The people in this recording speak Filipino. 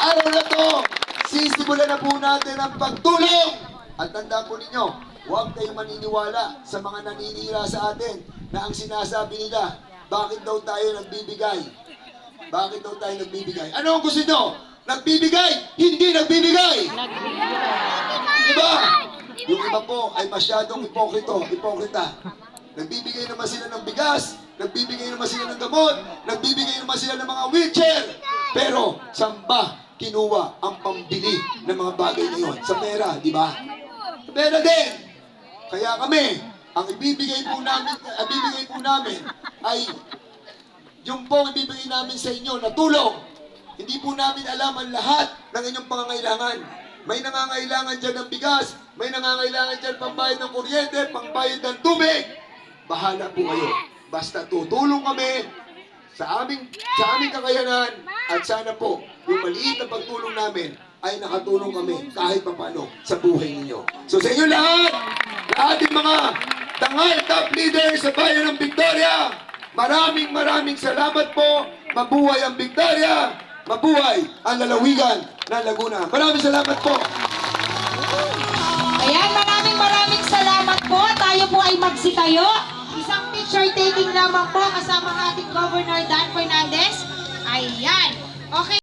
araw na to, sisimulan na po natin ang pagtulong. At tandaan po ninyo, huwag kayong maniniwala sa mga naninira sa atin na ang sinasabi nila, bakit daw tayo nagbibigay? Bakit daw tayo nagbibigay? Ano ang gusto nyo? Nagbibigay? Hindi nagbibigay! Diba? Yung iba po ay masyadong hipokrita. Nagbibigay naman sila ng bigas, nagbibigay naman sila ng gamot, nagbibigay naman sila ng mga wheelchair. Pero, saan ba kinuha ang pambili ng mga bagay na yun? Sa pera, di ba? Sa pera din. Kaya kami, ang ibibigay po namin ay yung po ibibigay namin sa inyo na tulong. Hindi po namin alam ang lahat ng inyong pangangailangan. May nangangailangan dyan ng bigas, may nangangailangan dyan pambayad ng kuryente, pambayad ng tubig. Bahala po kayo. Basta tutulong kami sa aming kakayanan at sana po yung maliit na pagtulong namin ay nakatulong kami kahit papano sa buhay ninyo. So sa inyo lahat ating mga Dangal Top Leaders sa bayan ng Victoria, maraming salamat po. Mabuhay ang Victoria, mabuhay ang lalawigan ng Laguna. Maraming salamat po. Ayan, maraming salamat po. Tayo po ay magsitayo. Isang picture taking lamang po kasama ating Governor Dan Fernandez. Ayan. Okay.